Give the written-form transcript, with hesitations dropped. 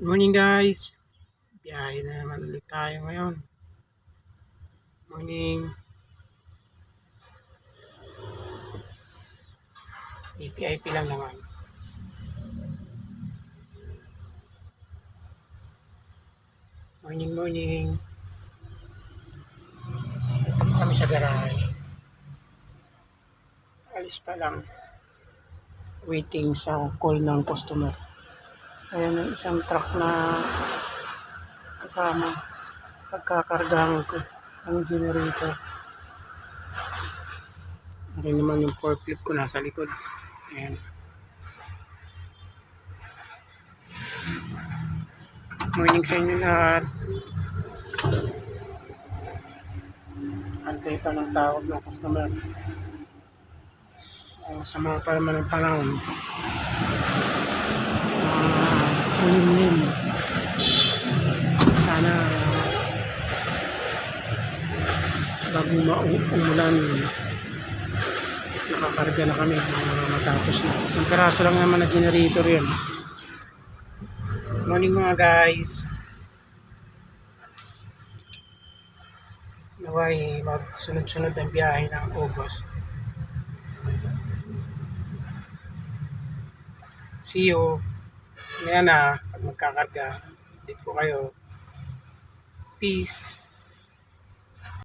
Morning guys, biyahe na naman ulit tayo ngayon. Morning, APIP lang naman. Morning. Ito po kami sa garahe. Alis pa lang. Waiting sa call ng customer. Ayan ang isang truck na kasama. Pagkakargahan ko ang generator. Ayan naman yung forklift ko nasa likod. Ayan. Morning sa inyo lahat. Antay pa ng tawag ng customer. Sa mga palaman ng panahon. Ulim. Sana bago umulan nakakarga na kami matapos na. Isang piraso lang naman na generator yun. Morning mga guys. Naway magsunod-sunod ang biyahe ng August. See you. Ngayon na pag magkakarga dito ko kayo. Peace.